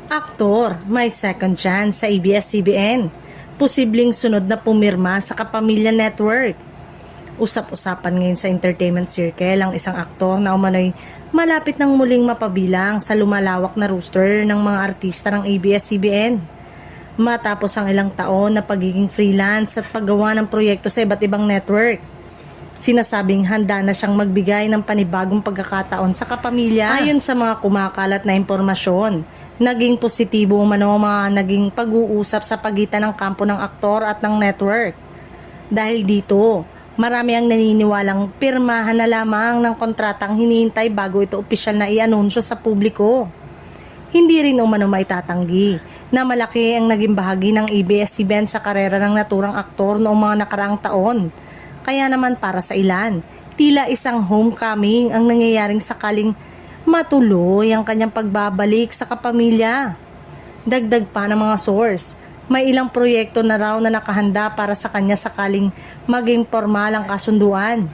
Aktor, may second chance sa ABS-CBN. Posibleng sunod na pumirma sa Kapamilya Network. Usap-usapan ngayon sa entertainment circle ang isang aktor na umano'y malapit ng muling mapabilang sa lumalawak na roster ng mga artista ng ABS-CBN. Matapos ang ilang taon na pagiging freelance at paggawa ng proyekto sa iba't ibang network. Sinasabing handa na siyang magbigay ng panibagong pagkakataon sa kapamilya. Ayon sa mga kumakalat na impormasyon, naging positibo umano ang mga naging pag-uusap sa pagitan ng kampo ng aktor at ng network. Dahil dito, marami ang naniniwalang pirmahan na lamang ng kontratang hinihintay bago ito opisyal na i-anunsyo sa publiko. Hindi rin umano maitatanggi na malaki ang naging bahagi ng ABS-CBN sa karera ng naturang aktor noong mga nakaraang taon. Kaya naman para sa ilan, tila isang homecoming ang nangyayaring sakaling matuloy ang kanyang pagbabalik sa kapamilya. Dagdag pa ng mga source, may ilang proyekto na raw na nakahanda para sa kanya sakaling maging formal ang kasunduan.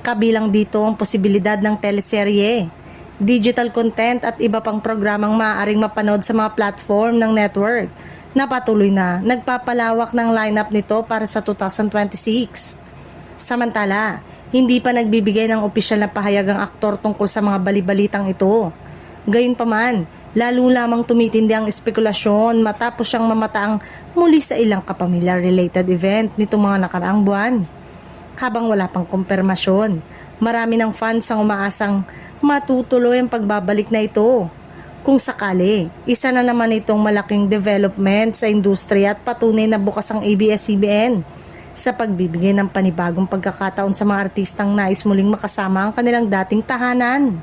Kabilang dito ang posibilidad ng teleserye, digital content at iba pang programang maaaring mapanood sa mga platform ng network na patuloy na nagpapalawak ng lineup nito para sa 2026. Samantala, hindi pa nagbibigay ng opisyal na pahayag ang aktor tungkol sa mga balibalitang ito. Gayunpaman, lalo lamang tumitindi ang espekulasyon matapos siyang mamataang muli sa ilang kapamilya-related event nitong mga nakaraang buwan. Habang wala pang kumpirmasyon, marami ng fans ang umaasang matutuloy ang pagbabalik na ito. Kung sakali, isa na naman itong malaking development sa industriya at patunay na bukas ang ABS-CBN sa pagbibigay ng panibagong pagkakataon sa mga artistang nais muling makasama ang kanilang dating tahanan.